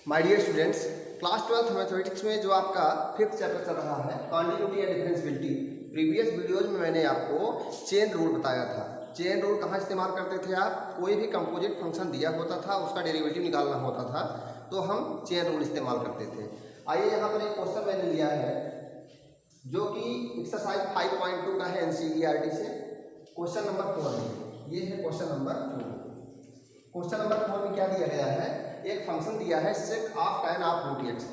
My dear students, class 12th mathematics में जो आपका फिफ्थ चैप्टर चल रहा है continuity and differentiability. Previous videos में मैंने आपको चेन रूल बताया था। चेन रूल कहाँ इस्तेमाल करते थे आप? कोई भी कंपोजिट फंक्शन दिया होता था, उसका डेरिवेटिव निकालना होता था तो हम चेन रूल इस्तेमाल करते थे। आइए यहाँ पर एक क्वेश्चन मैंने लिया है जो कि एक्सरसाइज 5.2 का है एनसीईआरटी से। क्वेश्चन नंबर 4 में ये है क्वेश्चन नंबर 4। क्वेश्चन नंबर 4 में क्या दिया गया है? एक फंक्शन दिया है sec of tan of root X.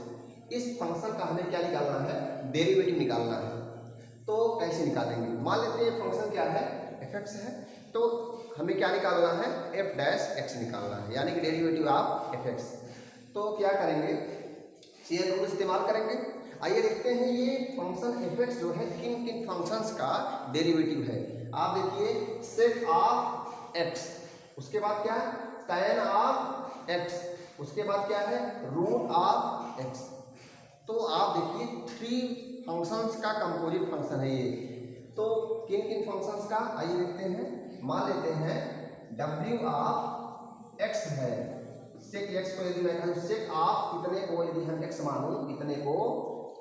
इस फंक्शन का हमें क्या निकालना है? डेरिवेटिव निकालना है। तो कैसे निकालेंगे? मान लेते हैं फंक्शन क्या है? fx है, तो हमें क्या निकालना है? f डैश x निकालना है, यानी कि डेरिवेटिव ऑफ fx। तो क्या करेंगे? चेन रूल इस्तेमाल करेंगे। आइए देखते हैं ये फंक्शन fx जो है किन किन फंक्शंस का डेरिवेटिव है। आप देखिए sec ऑफ x, उसके बाद क्या है? tan ऑफ x, उसके बाद क्या है? Root of x। तो आप देखिए 3 फंक्शंस का कंपोजिट फंक्शन है ये। तो किन किन फंक्शंस का आइए देखते हैं। मान लेते हैं w ऑफ x है, sec x को यदि मैं कहूँ sec ऑफ इतने को यदि हम x मानूं इतने को,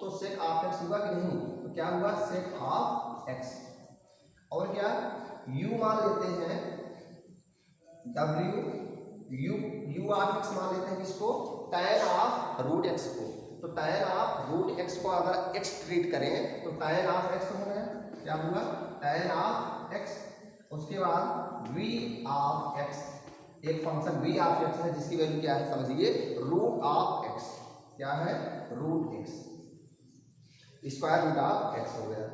तो sec ऑफ x हुआ कि नहीं? तो क्या हुआ? sec of x। और क्या u मान लेते हैं w, u ऑफ x मान लेते हैं किसको? tan ऑफ रूट x को। तो tan ऑफ रूट x को अगर x ट्रीट करें तो tan ऑफ x हो गया। क्या हुआ? tan of x। उसके बाद v ऑफ x, एक फंक्शन v ऑफ x है जिसकी वैल्यू क्या है समझिए? Root of x। क्या है? Root x, square root of x हो गया।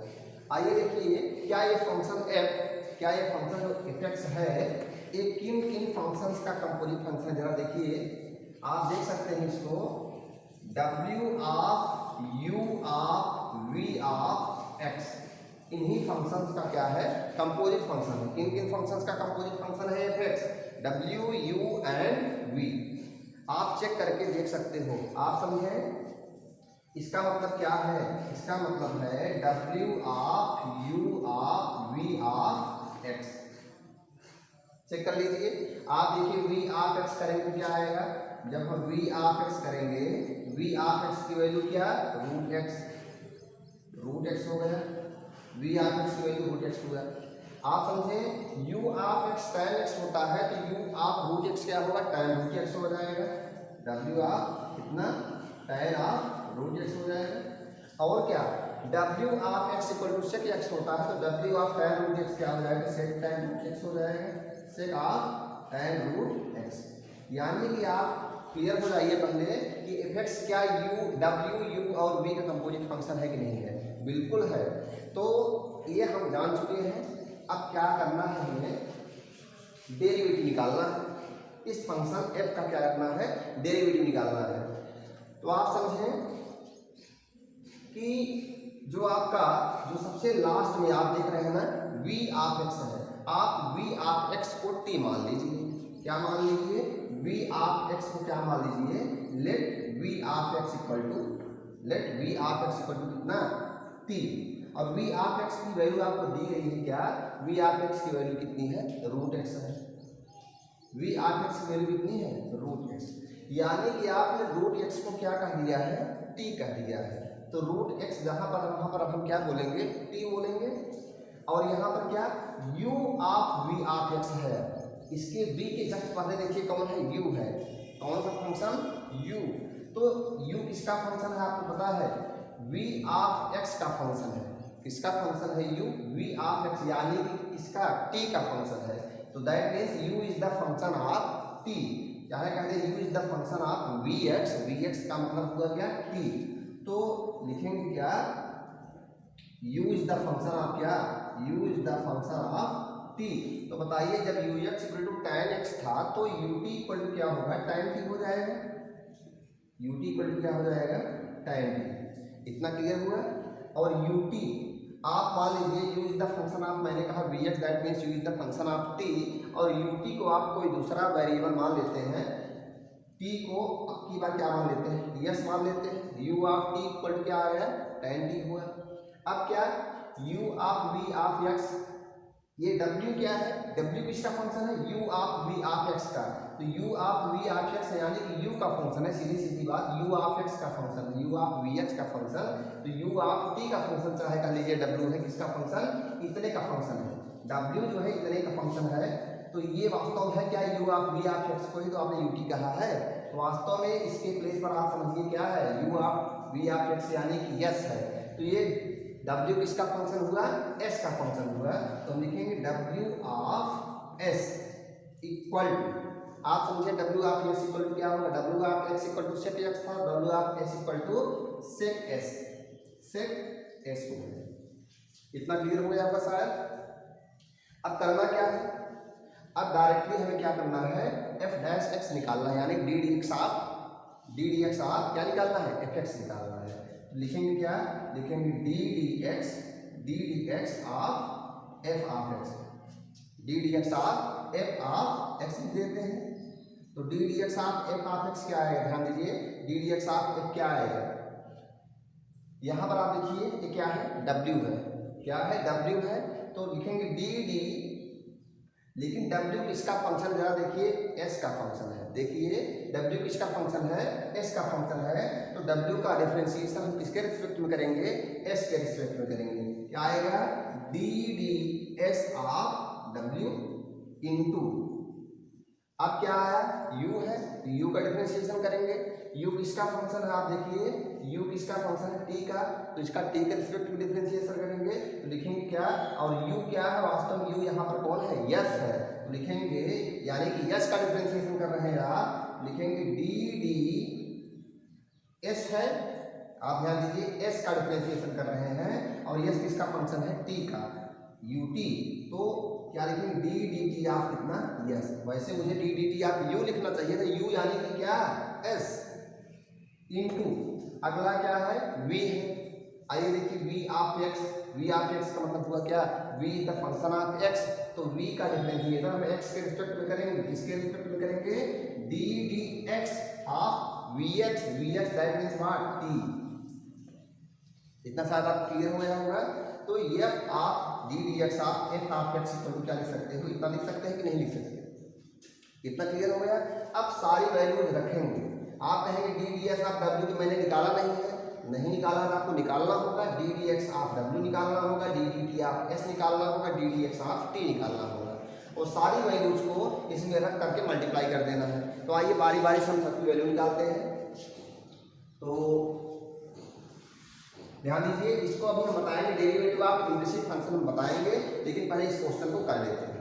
आइए देखिए क्या ये फंक्शन f, क्या ये फंक्शन जो fx है ये किन किन फंक्शंस का कंपोजिट फंक्शन है? जरा देखिए, आप देख सकते हैं इसको w of u of v of x, इन्हीं फंक्शंस का क्या है? कंपोजिट फंक्शन है। किन किन फंक्शंस का कंपोजिट फंक्शन है fx? w, u and v। आप चेक करके देख सकते हो। आप समझें इसका मतलब क्या है? इसका मतलब है w of u of v of x। Check कर लीजिए। आप देखिए v ऑफ x करेंगे क्या आएगा? जब हम v ऑफ x करेंगे, v ऑफ x की वैल्यू क्या? रूट x, रूट x हो गया। v ऑफ x की वैल्यू रूट x हो गया। आप समझे u of x tan x होता है तो u ऑफ रूट x क्या होगा? tan रूट x हो जाएगा। w ऑफ कितना? tan ऑफ रूट x हो जाएगा। और क्या w of x equal to sec x होता है तो w of tan root x क्या हो जाएगा? sec tan रूट x हो जाएगा। sec of tan root x। यानी कि आप क्लियर हो जाइए पहले कि fx क्या u, w, u और v का कंपोजिट फंक्शन है कि नहीं है? बिल्कुल है। तो ये हम जान चुके हैं। अब क्या करना है? हमें डेरिवेटिव निकालना है। इस फंक्शन f का क्या करना है? डेरिवेटिव निकालना है। तो आप समझें कि जो आपका जो सबसे लास्ट में आप देख रहे हैं ना v ऑफ x है, आप v ऑफ x को t मान लीजिए। क्या मान लीजिए? v ऑफ x को क्या मान लीजिए? Let v of x equal to कितना? t। और v ऑफ x की वैल्यू आपको दी गई है क्या? v ऑफ x की वैल्यू कितनी है? रूट x है। v ऑफ x की वैल्यू कितनी है? Root x। यानी कि आपने रूट x को क्या कह दिया है? t कह दिया है। तो रूट x जहां पर वहां पर अब हम क्या बोलेंगे? t बोलेंगे। और यहाँ पर क्या? u of v of x है। इसके v के जस्ट पहले देखिए कौन है? u है। कौन सा फंक्शन? u। तो u किसका फंक्शन है आपको पता है? v ऑफ x का फंक्शन है। किसका फंक्शन है u? v ऑफ x, यानी कि इसका t का फंक्शन है। तो that means u is the function of t। क्या है? कहते हैं u is the function of vx। vx का मतलब हुआ क्या? t। तो लिखेंगे क्या? u is the function of क्या? u is the function of t। तो बताइए जब ux equal to tan x था तो ut इक्वल टू क्या होगा? tan t हो जाएगा। ut इक्वल टू क्या हो जाएगा? tan t। इतना क्लियर हुआ? और ut आप मान लीजिए u is the function of, मैंने कहा vx, that means u is the function of t। और ut को आप कोई दूसरा वेरिएबल मान लेते हैं, t को अब की बार क्या मान लेते हैं? यस मान लेते हैं। u of t equal to क्या आ गया? tan t हुआ। अब क्या? u of v of x, ये w क्या है? w किसका फंक्शन है? u of v of x का। तो u of v of x यानी कि u का फंक्शन है, सीधी सीधी बात, u ऑफ x का फंक्शन, u ऑफ vx का फंक्शन, तो u ऑफ t का फंक्शन चाहे कर लीजिए, w है किसका फंक्शन, इतने का फंक्शन है, w जो है इतने का फंक्शन है, तो ये वास्तव में है क्या, u of v of x को ही तो आपने ut कहा है, तो वास्तव में इसके प्लेस पर आप समझिए क्या है, u of v of x यानी कि s है, तो ये w किसका फंक्शन हुआ, s का फंक्शन हुआ, तो हम लिखेंगे w of s equal to, आप समझे w of s equal to क्या होगा, w of x equal to sec x था, w of s equal to sec s हो गया। इतना क्लियर हो गया आपका शायद। अब करना क्या है, अब डायरेक्टली हमें क्या करना है, f डैश x निकालना है, यानी d dx ऑफ क्या निकालना है, fx निकालना है, तो लिखेंगे क्या, लिखेंगे d dx of f of x, d dx of f of x लिख देते हैं, तो d dx of f of x क्या आएगा, ध्यान दीजिए, d dx ऑफ f क्या आएगा, यहाँ पर आप देखिए ये क्या है, w है, क्या है, w है, तो लिखेंगे dd, लेकिन w किसका फंक्शन, जरा देखिए s का फंक्शन है, देखिए w किसका फंक्शन है, s का फंक्शन है, तो w का डिफरेंशिएशन हम किसके रिस्पेक्ट में करेंगे, s के रिस्पेक्ट में करेंगे, क्या आएगा, ddS ऑफ w इंटू, अब क्या आया, u है, तो u का डिफरेंशिएशन करेंगे, u किसका फंक्शन है, आप देखिए u किसका फंक्शन है, t का, तो इसका t के रिस्पेक्ट में डिफरेंशिएशन करेंगे, तो लिखेंगे क्या, और u क्या है, वास्तव में u यहाँ पर कौन है, s है, तो लिखेंगे यानी कि s का डिफरेंशिएशन कर रहे हैं आप, लिखेंगे dd s है, आप ध्यान दीजिए s का डिफरेंशिएशन कर रहे हैं, और s किसका फंक्शन है, t का, ut, तो क्या लिखेंगे d dt ऑफ कितना, s, वैसे मुझे d dt ऑफ u लिखना चाहिए था, u यानी कि क्या, s इंटू, अगला क्या है, v है, आइए देखिए v ऑफ x का मतलब हुआ क्या, v is the function of x, तो v का डिफरेंशिएशन हम x के रिस्पेक्ट में करेंगे, किसके रिस्पेक्ट में करेंगे, d dx of vx that means what, t, इतना शायद आप क्लियर हो गया होगा, तो f of d dx of f of x equal to क्या लिख सकते हो, इतना लिख सकते हैं कि नहीं लिख सकते, इतना क्लियर हो गया। अब सारी वैल्यूज रखेंगे, आप कहेंगे डी डी एस ऑफ डब्ल्यू तो मैंने निकाला नहीं निकाला है, आपको निकालना होगा, D d x of W निकालना होगा, D d t of S निकालना होगा, D d x of T निकालना होगा, और सारी वैल्यूज को इसमें रख करके मल्टीप्लाई कर देना है। तो आइए बारी बारी से हम सबकी वैल्यू निकालते हैं। तो ध्यान दीजिए, इसको अभी हम बताएंगे, डेरिवेटिव ऑफ इम्प्लिसिट फंक्शन हम बताएंगे, लेकिन पहले इस क्वेश्चन को कर लेते हैं।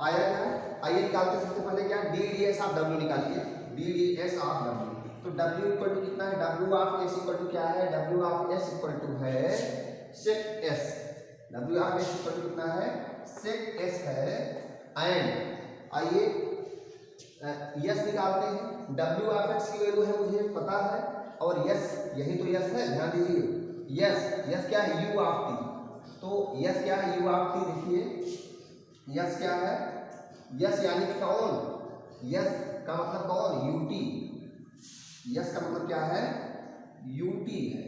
आया क्या है, आइए निकालते सबसे पहले क्या, डी डी एस ऑफ डब्ल्यू निकालिए, डी डी एस ऑफ डब्ल्यू, तो W इक्वल टू कितना है, W of S equal to क्या है, W of S equal to है sec S, W of S equal to कितना है, सेक S है, एंड आइए S निकालते हैं, W ऑफ X की वैल्यू है मुझे पता है, और S यही तो S है, ध्यान दीजिए, S क्या है, U ऑफ T, तो S क्या है, U ऑफ T, देखिए S क्या है, S यानी कौन, S का मतलब कौन, UT, यस का मतलब क्या है, ut है,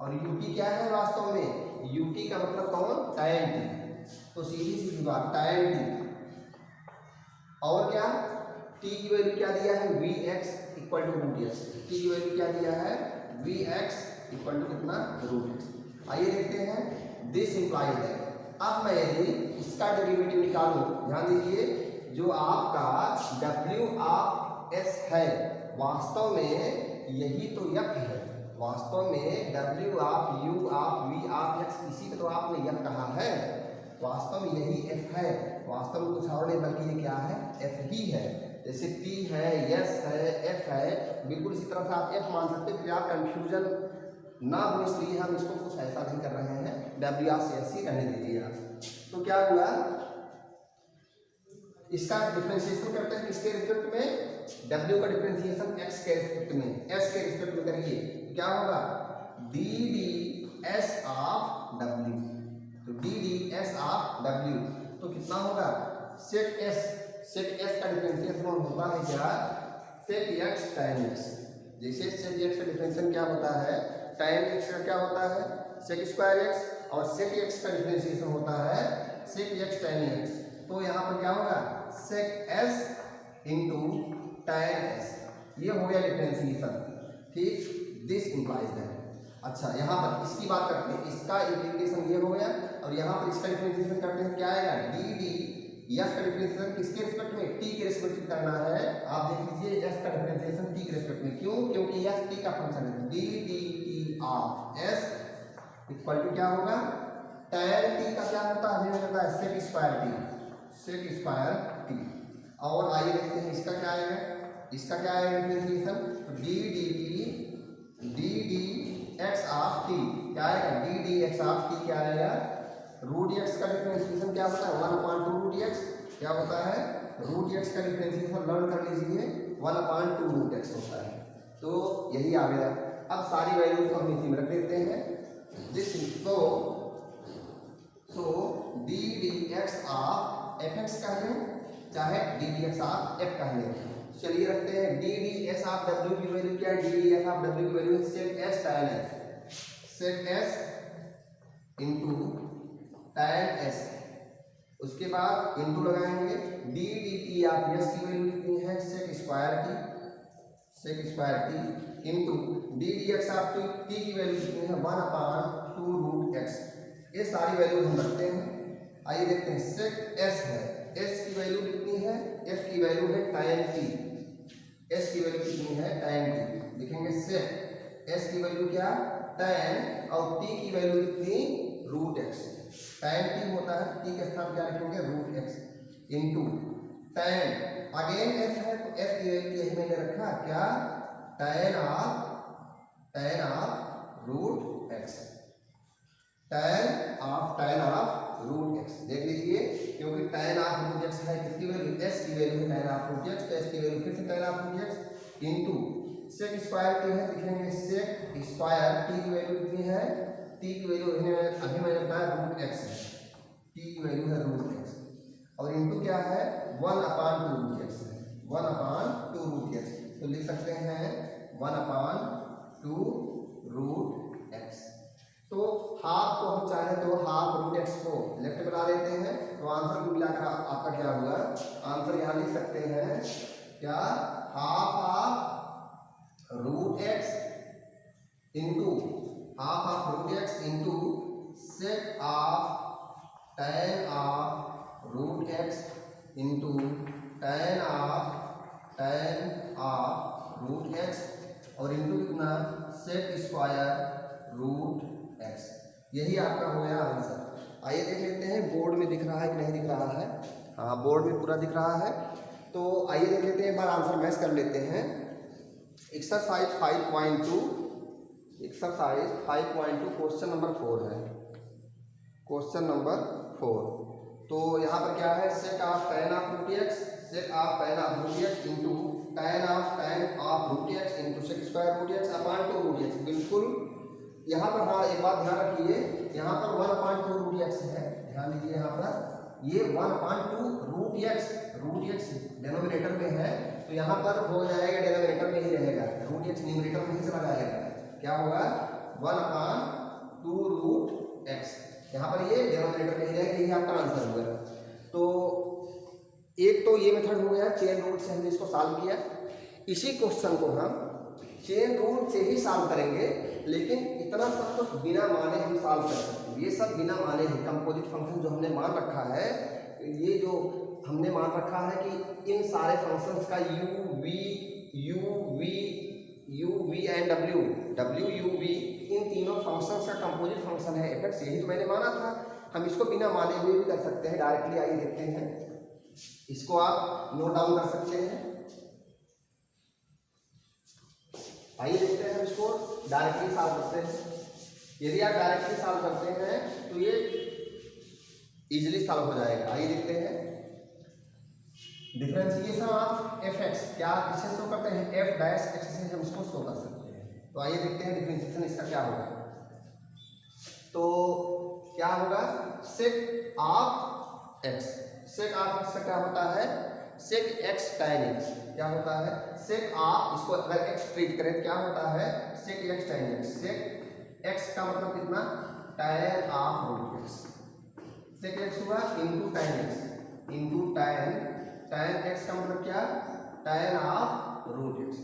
और ut क्या है वास्तव में, ut का मतलब कौन, tan t, तो सीधी सीधी बात tan t, और क्या t की वैल्यू क्या दिया है, vx equal to root x, t की वैल्यू क्या दिया है, vx इक्वल टू कितना, रूट x। आइए देखते हैं, दिस इंप्लाइज है, अब मैं यदि इसका डेरिवेटिव निकालूं, ध्यान दीजिए, जो आपका w ऑफ s है वास्तव में यही तो यक है, वास्तव में W of U of V of X, इसी को तो आपने यक कहा है, वास्तव में यही F है, वास्तव में कुछ और नहीं बल्कि ये क्या है, F ही है, जैसे T है, S है, F है, बिल्कुल इसी तरह से आप F मान सकते हैं, फिर आप कंफ्यूजन ना हो इसलिए हम इसको कुछ ऐसा नहीं कर रहे हैं, W ऑफ S ही रहने दीजिए आप। तो क्या हुआ, इसका डिफरेंशिएशन करते हैं किसके रिस्पेक्ट में, W का डिफरेंशिएशन x के रिस्पेक्ट में, s के रिस्पेक्ट में करिए, तो क्या होगा, ddS ऑफ W, तो ddS ऑफ W, तो कितना होगा, सेक S का डिफरेंशिएशन होता है क्या, सेक x tan x, जैसे सेक x का डिफरेंशिएशन क्या होता है, tan x का क्या होता है, सेक स्क्वायर x, और सेक x का डिफरेंशिएशन होता है सेक x tan x, तो यहाँ पर क्या होगा, सेक S इंटू tan S, ये हो गया डिफरेंशिएशन, ठीक। This implies that. अच्छा यहाँ पर इसकी बात करते हैं, इसका इंटीग्रेशन ये हो गया और यहाँ पर इसका डिफरेंशिएशन करते हैं, क्या आएगा डी डी। यस का डिफरेंशिएशन किसके रिस्पेक्ट में, टी के रिस्पेक्ट में करना है। आप देख लीजिए यस का डिफरेंशिएशन टी के रिस्पेक्ट में, क्यों, क्योंकि यस टी का फंक्शन है। D d t of s equal to क्या होगा, tan टी का क्या होता है, हमें मिलता है sec square t, sec square t. और आइए देखते हैं इसका क्या आएगा, इसका क्या आएगा differentiation, D d x of T क्या आएगा, d d x of T क्या आएगा, रूट एक्स का डिफरेंशिएशन क्या होता है 1/2 रूट एक्स, क्या होता है रूट एक्स का डिफरेंशिएशन लर्न कर लीजिए 1/2 रूट एक्स होता है। तो यही आ गया। अब सारी वैल्यूज को हम इसी में रख देते हैं, this so d d x of f x कह लें चाहे d d x of f कह लें। चलिए रखते हैं डी डी एस ऑफ डब्ल्यू की वैल्यू क्या है, डी डी एस ऑफ डब्ल्यू की value sec s tan s, sec s into tan s. उसके बाद इंटू लगाएंगे d d t of s की वैल्यू कितनी है, sec square t, sec square t into d d x of T की value कितनी है 1/2 रूट एक्स। ये सारी वैल्यू हम रखते हैं। आइए देखते हैं सेक एस है, एस की वैल्यू कितनी है, एफ की वैल्यू है tan टी, एस की वैल्यू कितनी है tan टी, लिखेंगे सेक एस की वैल्यू क्या tan और टी की वैल्यू कितनी रूट एक्स। tan टी होता है, टी के स्थान क्या रखेंगे root x into tan again f है तो एफ की वैल्यू यही मैंने रखा क्या tan of root x, tan of root x. देख लीजिए क्योंकि tan ऑफ रूट एक्स है किसकी वैल्यू, एस की वैल्यू है tan ऑफ रूट एक्स, तो एस की वैल्यू फिर से tan of root x into sec square t है, लिखेंगे सेक स्क्वायर टी की वैल्यू कितनी है, टी की वैल्यू अभी मैंने बताया रूट एक्स है, टी की वैल्यू है रूट एक्स और इंटू क्या है 1/2 रूट एक्स है, 1/2 रूट एक्स। तो लिख सकते हैं 1/2 रूट एक्स। तो हाफ को हम चाहें तो हाफ रूट एक्स को लेफ्ट बना लेते हैं, तो आंसर को मिलाकर आपका क्या हुआ, आंसर यहाँ लिख सकते हैं क्या half of root x into half of root x into sec of tan of root x into tan of root x और इंटू कितना सेक स्क्वायर रूट एक्स। यही आपका हो गया आंसर। आइए देख लेते हैं बोर्ड में दिख रहा है कि नहीं दिख रहा है, हाँ बोर्ड में पूरा दिख रहा है। तो आइए देख लेते हैं, एक बार आंसर मैच कर लेते हैं। एक्सरसाइज 5.2 क्वेश्चन नंबर 4 है, क्वेश्चन नंबर 4। तो यहाँ पर क्या है sec of tan of root x, sec of tan of root x into tan of root x into sec square root x upon 2 root x. बिल्कुल यहाँ पर हाँ एक बात ध्यान रखिए, यहाँ पर 1/2 रूट एक्स है, ध्यान दीजिए यहाँ पर ये 1/2 रूट एक्स डिनोमिनेटर में है, तो यहाँ पर हो जाएगा डिनोमिनेटर में ही रहेगा, रूट एक्स न्यूमरेटर में ही चला जाएगा, क्या होगा 1/2 रूट एक्स, यहाँ पर ये डिनोमिनेटर में ही रहेगा, यही आपका आंसर होगा। तो एक तो ये मेथड हो गया, चेन रूल से हमने इसको सॉल्व किया। इसी क्वेश्चन को हम चेन रूल से ही सॉल्व करेंगे, लेकिन इतना सब कुछ बिना माने हम सॉल्व कर सकते हैं। ये सब बिना माने ही कंपोजिट फंक्शन जो हमने मान रखा है, ये जो हमने मान रखा है कि इन सारे फंक्शंस का u v and w u v इन तीनों फंक्शंस का कंपोजिट फंक्शन है एफ एक्स, यही तो मैंने माना था। हम इसको बिना माने हुए भी कर सकते हैं डायरेक्टली। आइए देखते हैं, इसको आप नोट डाउन कर सकते हैं। आइए देखते हैं हम इसको डायरेक्टली सॉल्व करते हैं। यदि आप डायरेक्टली सॉल्व करते हैं तो ये इजीली सॉल्व हो जाएगा। आइए देखते हैं डिफरेंशिएशन ऑफ एफ एक्स, क्या किससे शो करते हैं, एफ डैश एक्स से हम इसको शो कर सकते हैं। तो आइए देखते हैं डिफरेंशिएशन इसका क्या होगा। तो क्या होगा sake of x, sec of x का क्या होता है सेक एक्स tan एक्स, क्या होता है सेक ऑफ, इसको अगर एक्स ट्रीट करें क्या होता है sec x tan x. Sec x का मतलब कितना tan of root x, sec x हुआ into tan x into tan x का मतलब क्या tan ऑफ रूट एक्स।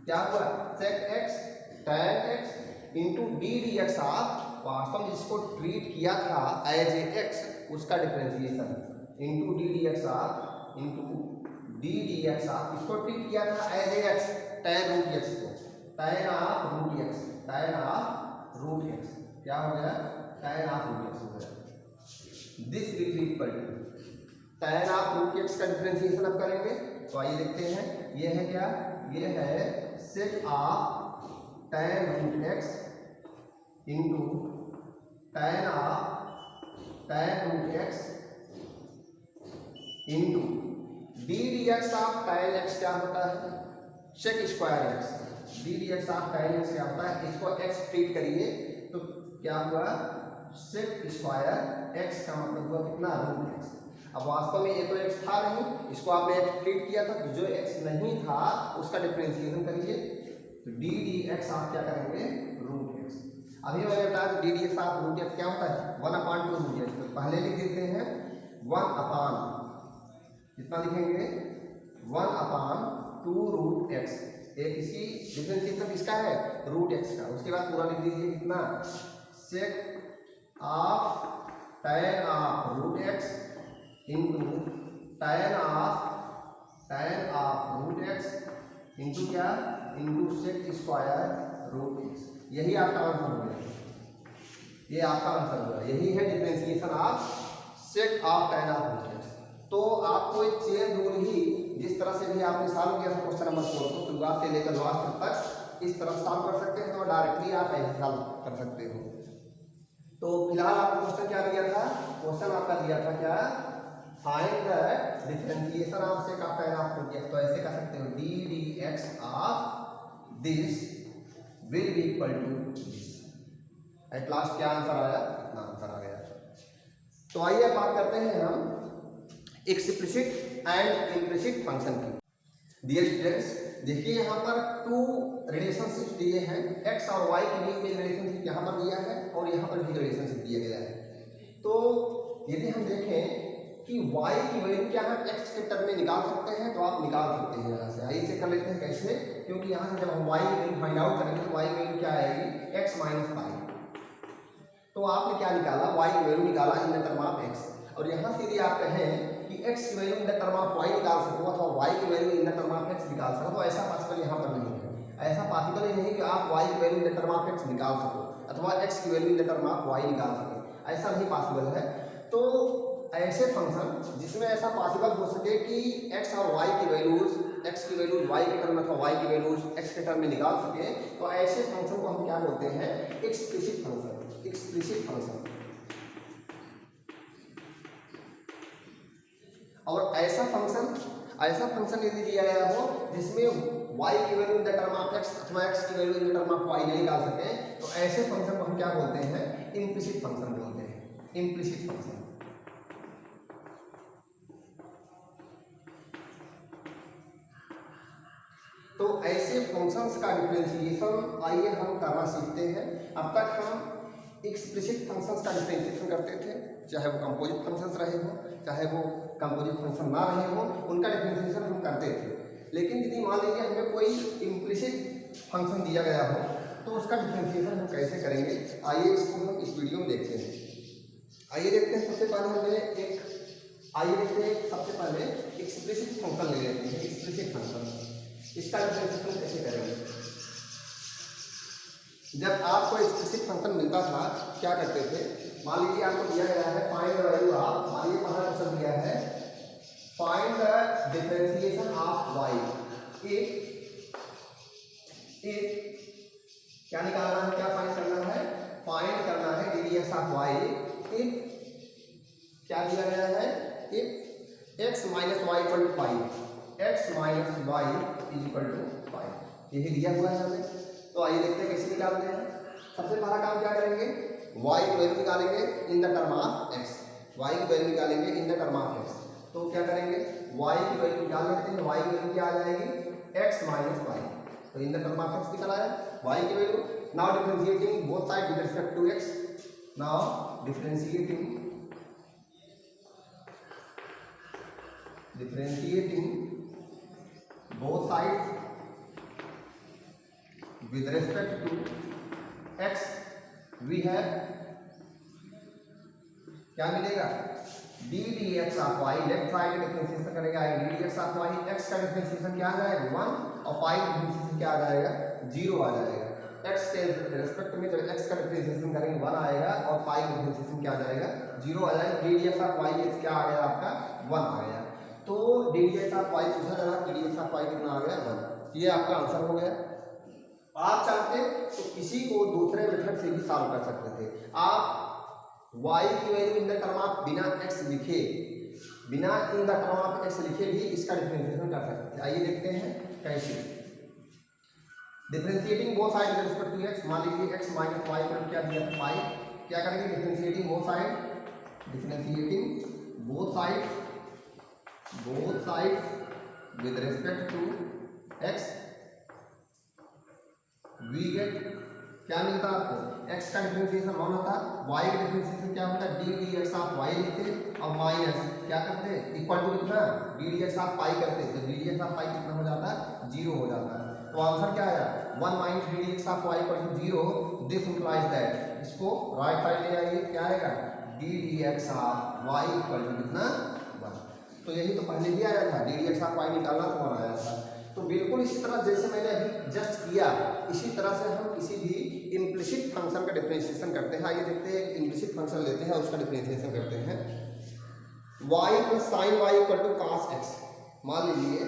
क्या हुआ sec x tan x into d d x of वास्तव में जिसको ट्रीट किया था एज ए एक्स उसका differentiation into d d x of into d d x of इसको ट्रीट किया था as a x tan root x को tan of root x tan of root x क्या हो गया tan ऑफ रूट एक्स हो गया। This will be equal to tan of root x का डिफरेंशिएशन अब करेंगे तो आइए देखते हैं ये है क्या ये है sec of tan root x into tan root x into d d x of tan x क्या होता है sec square x d d x of tan x क्या होता है इसको x ट्रीट करिए तो क्या हुआ sec स्क्वायर x का मतलब हुआ कितना रूट एक्स। अब वास्तव में ये तो x था नहीं इसको आपने x ट्रीट किया था तो जो x नहीं था उसका डिफरेंशिएशन करिए तो डी डी एक्स आप क्या करेंगे रूट एक्स। अभी मैंने बताया d d x of root x क्या होता है 1/2 रूट एक्स। तो पहले लिख देते हैं 1/, कितना लिखेंगे 1/2 रूट एक्स। एक इसकी डिफरेंशिएशन किसका है रूट एक्स का। उसके बाद पूरा लिख दीजिए कितना sec of tan of root x into tan of root x into क्या into sec square root x. यही आपका आंसर हो गया ये आपका आंसर हुआ यही है differentiation of sec of tan of root x. तो आपको एक चेन रूल ही जिस तरह से भी आपने सॉल्व किया था क्वेश्चन नंबर 4 को शुरुआत से लेकर लास्ट तक इस तरह सॉल्व कर सकते हैं तो डायरेक्टली आप ऐसे सॉल्व कर सकते हो। तो फिलहाल आपको क्वेश्चन क्या दिया था क्वेश्चन आपका दिया था क्या find the differentiation of sec of tan of root x. तो ऐसे कर सकते हो d d x of this will be equal to this. At last क्या आंसर आया इतना आंसर आ गया। तो आइए बात करते हैं हम एक्सप्लिसिट एंड इम्प्लिसिट फंक्शन की। डियर स्टूडेंट्स देखिए यहाँ पर टू रिलेशनशिप दिए हैं x और y के बीच में रिलेशनशिप यहाँ पर दिया है और यहाँ पर भी रिलेशनशिप दिया गया है। तो यदि हम देखें कि y की वैल्यू क्या हम x के टर्म में निकाल सकते हैं तो आप निकाल सकते हैं यहाँ से। आइए चेक कर लेते हैं कैसे क्योंकि यहाँ से जब हम y की वैल्यू फाइंड आउट करेंगे तो y की वैल्यू क्या आएगी x माइनस पाई। तो आपने क्या निकाला y की वैल्यू निकाला इन द टर्म ऑफ x और यहाँ से यदि आप कहें कि x की value in the term of y निकाल सको अथवा y की value in the term of x निकाल सको तो ऐसा पॉसिबल यहाँ पर नहीं है। ऐसा पॉसिबल ही नहीं कि आप y की value in the term of x निकाल सको अथवा x की value in the term of y निकाल सके ऐसा नहीं पॉसिबल है। तो ऐसे फंक्शन जिसमें ऐसा पॉसिबल हो सके कि x और y की वैल्यूज x की वैल्यूज y के टर्म अथवा y की वैल्यूज x के टर्म में निकाल सके तो ऐसे फंक्शन को हम क्या बोलते हैं एक्सप्लिसिट फंक्शन। एक्सप्लिसिट फंक्शन और ऐसा फंक्शन यदि दिया गया हो जिसमें y की value in the term of x अथवा x की value in the term of y नहीं निकाल सके तो ऐसे फंक्शन को हम क्या बोलते हैं इम्प्लिसिट फंक्शन बोलते हैं। इम्प्लिसिट फंक्शन तो ऐसे फंक्शंस का डिफरेंशिएशन आइए हम करना सीखते हैं। अब तक हम एक्सप्लिसिट फंक्शंस का डिफरेंशिएशन करते थे चाहे वो कंपोजिट फंक्शंस रहे हो चाहे वो कंपोजिट फंक्शन ना रहे हो उनका डिफरेंशिएशन हम करते थे। लेकिन यदि मान लीजिए हमें कोई इम्प्लिसिट फंक्शन दिया गया हो तो उसका डिफरेंशिएशन हम कैसे करेंगे आइए इसको हम इस वीडियो में देखते हैं। आइए देखते हैं सबसे पहले सबसे पहले एक्सप्लिसिट फंक्शन ले लेते हैं। एक्सप्लिसिट फंक्शन इसका डिफरेंशिएशन कैसे करेंगे। जब आपको एक्सप्लिसिट फंक्शन मिलता था क्या करते थे मान लीजिए आपको दिया गया है फाइंड द वैल्यू ऑफ मान लीजिए पहला क्वेश्चन दिया है find the differentiation of y। एक क्या निकालना है क्या फाइंड करना है d d x of y। एक क्या दिया गया है एक x minus y equal to pi x minus y is equal to pi यही दिया हुआ है हमें। तो आइए देखते हैं कैसे निकालते हैं। सबसे पहला काम क्या करेंगे y की वैल्यू निकालेंगे इन the term of x। y की वैल्यू निकालेंगे इन द टर्म ऑफ x। तो क्या करेंगे y की वैल्यू निकाल लेते हैं। y की वैल्यू क्या आ जाएगी x माइनस वाई। तो in the term of x निकल आया y की वैल्यू। Now differentiating both side with respect to x। Now differentiating both sides with respect to x we है क्या मिलेगा d d x of y. Left side का differentiation करेगा d d x of y, x का differentiation क्या आ जाएगा 1 और पाई का डिफरेंशिएशन क्या आ जाएगा 0 आ जाएगा। एक्स के रिस्पेक्ट में जब एक्स का डिफरेंशिएशन करेंगे 1 आएगा और पाई का डिफरेंशिएशन क्या आ जाएगा 0 आ जाएगा। D d x of y क्या आ गया आपका 1 आ गया। तो d d x of y पूछा जा रहा है, d d x of y कितना आ गया 1। ये आपका आंसर हो गया। आप चाहते तो किसी को दूसरे मेथड से भी सॉल्व कर सकते थे। आप y की value in the term of बिना x लिखे, बिना इन द टर्म ऑफ x लिखे भी इसका डिफरेंशिएशन कर सकते थे। आइए देखते हैं कैसे। Differentiating both side with respect to x, मान लीजिए x माइनस y पर क्या दिया था पाई, क्या करेंगे differentiating both side, differentiating both side with respect to x we get क्या मिलता है आपको x का डिफरेंशिएशन 1 होता है, y का डिफरेंशिएशन क्या होता है d d x of y लिखते और माइनस क्या करते हैं इक्वल टू कितना डी डी एक्स ऑफ पाई करते हैं। तो डी डी एक्स ऑफ पाई कितना हो जाता है 0 हो जाता है। तो आंसर क्या आया 1 minus d d x of y equal to 0। This implies that, इसको राइट साइड ले आइए क्या आएगा d d x of y equal to कितना 1। तो यही तो पहले भी आया था, d d x of y निकालना तो 1 आया था। तो बिल्कुल इसी तरह जैसे मैंने अभी जस्ट किया इसी तरह से हम किसी भी इम्प्लिसिट फंक्शन का डिफरेंशिएशन करते हैं। आइए देखते हैं इम्प्लिसिट फंक्शन लेते हैं उसका डिफरेंशिएशन करते हैं। y plus sine y equal to cos x. मान लीजिए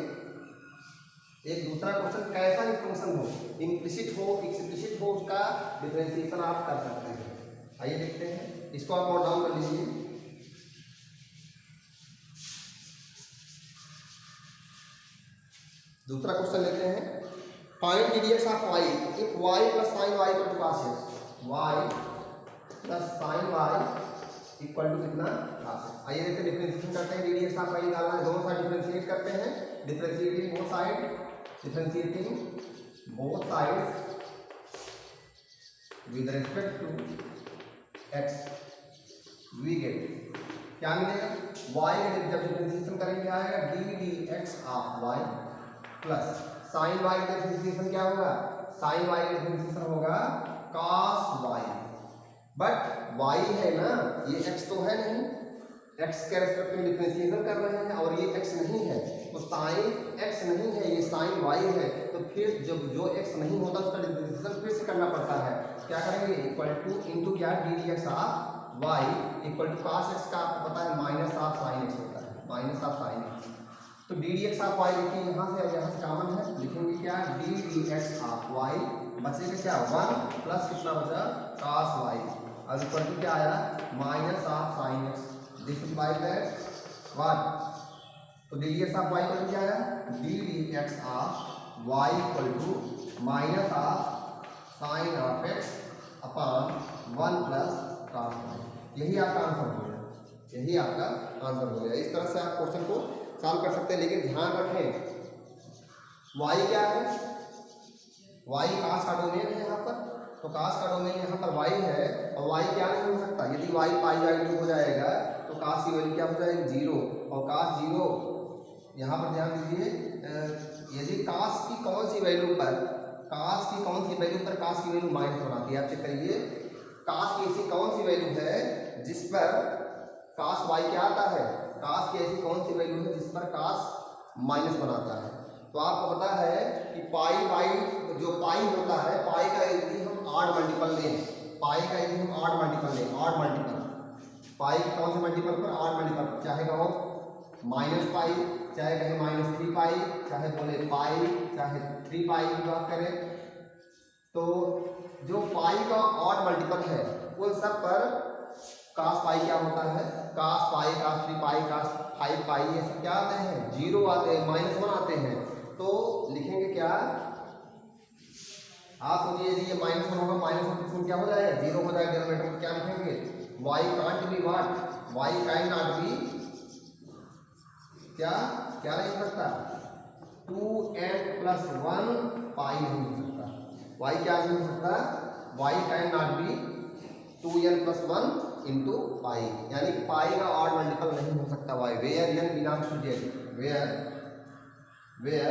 एक दूसरा क्वेश्चन, कैसा भी फंक्शन हो इम्प्लिसिट हो एक्सप्लिसिट हो उसका डिफरेंशिएशन आप कर सकते हैं। आइए देखते हैं, इसको आप नोट डाउन कर लीजिए। दूसरा क्वेश्चन लेते हैं, find d d x of y if y plus sine y equal to cos x. Y plus sine y equal to कितना कॉस एक्स। आइए देखते हैं डिफरेंशिएशन करते हैं। D d x of y निकालना है, दोनों साइड डिफरेंशिएट करते हैं। Differentiating both side, differentiating both sides with respect to x we get क्या मिलेगा y का जब डिफरेंशिएशन करेंगे क्या आएगा d d x of y plus sign y का डिफरेंशिएशन क्या होगा साइन y का डिफरेंशिएशन होगा cos y। बट y है ना, ये x तो है नहीं, x के रिस्पेक्ट में डिफरेंशिएशन कर रहे हैं और ये x नहीं है, तो साइन x नहीं है ये साइन y है। तो फिर जब जो x नहीं होता उसका डिफरेंशिएशन फिर से करना पड़ता है। क्या करेंगे इक्वल टू इनटू क्या d d x of y equal to cos x का आपको पता है माइनस ऑफ साइन x होता है, माइनस ऑफ साइन x। तो d d x of y लिखिए यहाँ से और यहाँ से कॉमन है, लिखेंगे क्या d d x of y बचेगा क्या 1 प्लस कितना बचा cos y और इक्वल टू क्या आया minus of sine x। This implies that what, तो d d x of y equal to क्या आया d d x of y equal to minus of sine of x upon 1 plus cos y। यही आपका answer हो गया, यही आपका answer हो गया। इस तरह से आप क्वेश्चन को सॉल्व कर सकते हैं, लेकिन ध्यान रखें y क्या है y cos का डोमेन है यहाँ पर, तो cos का डोमेन यहाँ पर y है और y क्या नहीं हो सकता, यदि y पाई बाई 2 हो जाएगा तो cos की वैल्यू क्या हो जाएगी 0 और cos 0 यहाँ पर ध्यान दीजिए, यदि cos की कौन सी वैल्यू पर cos की वैल्यू माइनस बनाती है, आप चेक करिए cos की ऐसी कौन सी वैल्यू है जिस पर cos y क्या आता है, cos की ऐसी कौन सी वैल्यू है जिस पर cos माइनस बनाता है। तो आपको पता है कि पाई बाई जो पाई होता है, पाई का यदि हम ऑड मल्टीपल लें, पाई का यदि हम ऑड मल्टीपल लें, ऑड मल्टीपल पाई के कौन से मल्टीपल पर ऑड मल्टीपल, चाहे कहो माइनस पाई, चाहे कहे माइनस 3 पाई, चाहे बोले पाई, चाहे 3 पाई की बात करें, तो जो पाई का ऑड मल्टीपल है उन सब पर cos पाई क्या होता है cos पाई, cos 3 पाई, cos 5 पाई, ये सब क्या आते हैं 0 आते हैं, -1 आते हैं। तो लिखेंगे क्या, आप सोचिए यदि ये -1 होगा, -1 क्या हो जाएगा 0 हो जाएगा, डिनोमिनेटर में क्या लिखेंगे y can't be what, y can not be क्या नहीं हो सकता 2n+1 पाई नहीं हो सकता, y क्या नहीं हो सकता y can not be 2n+1 into pi, यानी कि पाई का ऑड मल्टीपल नहीं हो सकता y, where n belongs to z, where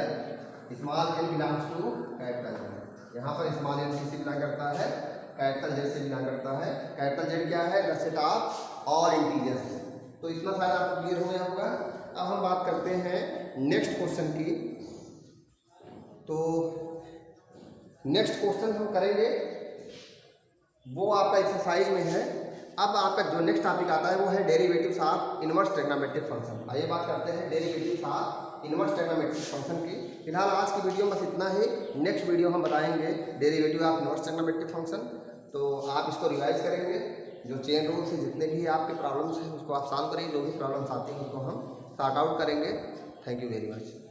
small n belongs to capital n। यहाँ पर स्मॉल एन किससे बिलोंग करता है, कैपिटल जेड से बिलोंग करता है। कैपिटल जेड क्या है, the set of all integers. तो इतना शायद आपको क्लियर हो गया होगा। अब हम बात करते हैं नेक्स्ट क्वेश्चन की। तो नेक्स्ट क्वेश्चन हम करेंगे वो आपका एक्सरसाइज में है। अब आपका जो नेक्स्ट टॉपिक आता है वो है derivatives of inverse trigonometric function. आइए बात करते हैं derivatives of inverse trigonometric function की। फिलहाल आज की वीडियो में बस इतना ही। नेक्स्ट वीडियो हम बताएंगे derivative of inverse trigonometric function. तो आप इसको रिवाइज करेंगे, जो चेन रूल से जितने भी आपके प्रॉब्लम्स हैं उसको आप सॉल्व करिए, जो भी प्रॉब्लम्स आती हैं उसको हम सॉर्ट आउट करेंगे। Thank you very much.